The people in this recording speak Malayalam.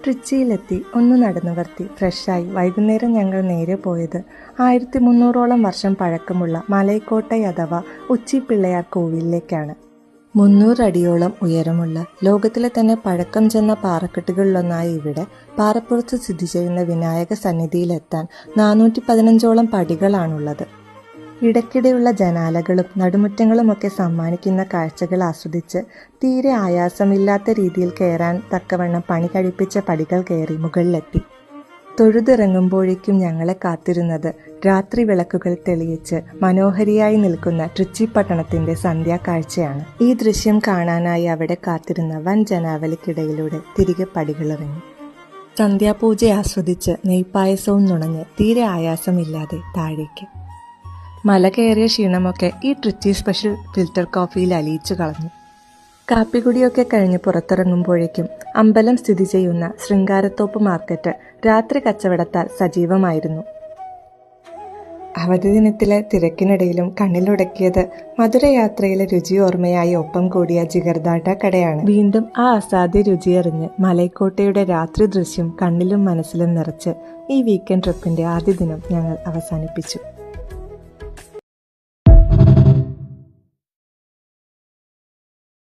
ട്രിച്ചിയിലെത്തി ഒന്ന് നടന്നുവർത്തി ഫ്രഷായി വൈകുന്നേരം ഞങ്ങൾ നേരെ പോയത് 1300ഓളം വർഷം പഴക്കമുള്ള മലൈക്കോട്ടൈ അഥവാ ഉച്ചിപ്പിള്ളയാർ കോവിലിലേക്കാണ്. 300 അടിയോളം ഉയരമുള്ള ലോകത്തിലെ തന്നെ പഴക്കം ചെന്ന പാറക്കെട്ടുകളിലൊന്നായ ഇവിടെ പാറപ്പുറത്ത് സ്ഥിതി ചെയ്യുന്ന വിനായക സന്നിധിയിലെത്താൻ 415ഓളം പടികളാണുള്ളത്. ഇടയ്ക്കിടെയുള്ള ജനാലകളും നടുമുറ്റങ്ങളുമൊക്കെ സമ്മാനിക്കുന്ന കാഴ്ചകൾ ആസ്വദിച്ച് തീരെ ആയാസമില്ലാത്ത രീതിയിൽ കയറാൻ തക്കവണ്ണം പണി കഴിപ്പിച്ച പടികൾ കയറി മുകളിലെത്തി. തൊഴുതിറങ്ങുമ്പോഴേക്കും ഞങ്ങളെ കാത്തിരുന്നത് രാത്രി വിളക്കുകൾ തെളിയിച്ച് മനോഹരിയായി നിൽക്കുന്ന ട്രിച്ചി പട്ടണത്തിന്റെ സന്ധ്യാകാഴ്ചയാണ്. ഈ ദൃശ്യം കാണാനായി അവിടെ കാത്തിരുന്ന വൻ ജനാവലിക്കിടയിലൂടെ തിരികെ പടികളിറങ്ങി. സന്ധ്യാപൂജ ആസ്വദിച്ച് നെയ്പായസവും നുണഞ്ഞ് തീരെ ആയാസമില്ലാതെ താഴേക്ക്. മല കയറിയ ക്ഷീണമൊക്കെ ഈ ട്രിച്ചി സ്പെഷ്യൽ ഫിൽറ്റർ കോഫിയിൽ അലിയിച്ചു കളഞ്ഞു. കാപ്പികുടിയൊക്കെ കഴിഞ്ഞ് പുറത്തിറങ്ങുമ്പോഴേക്കും അമ്പലം സ്ഥിതി ചെയ്യുന്ന ശൃംഗാരത്തോപ്പ് മാർക്കറ്റ് രാത്രി കച്ചവടത്താൽ സജീവമായിരുന്നു. അവധി ദിനത്തിലെ തിരക്കിനിടയിലും കണ്ണിലുടക്കിയത് മധുരയാത്രയിലെ രുചിയോർമ്മയായി ഒപ്പം കൂടിയ ജിഗർദാട്ട കടയാണ്. വീണ്ടും ആ അസാധ്യ രുചിയറിഞ്ഞ് മലൈക്കോട്ടയുടെ രാത്രി ദൃശ്യം കണ്ണിലും മനസ്സിലും നിറച്ച് ഈ വീക്കെൻഡ് ട്രിപ്പിന്റെ ആദ്യ ദിനം ഞങ്ങൾ അവസാനിപ്പിച്ചു.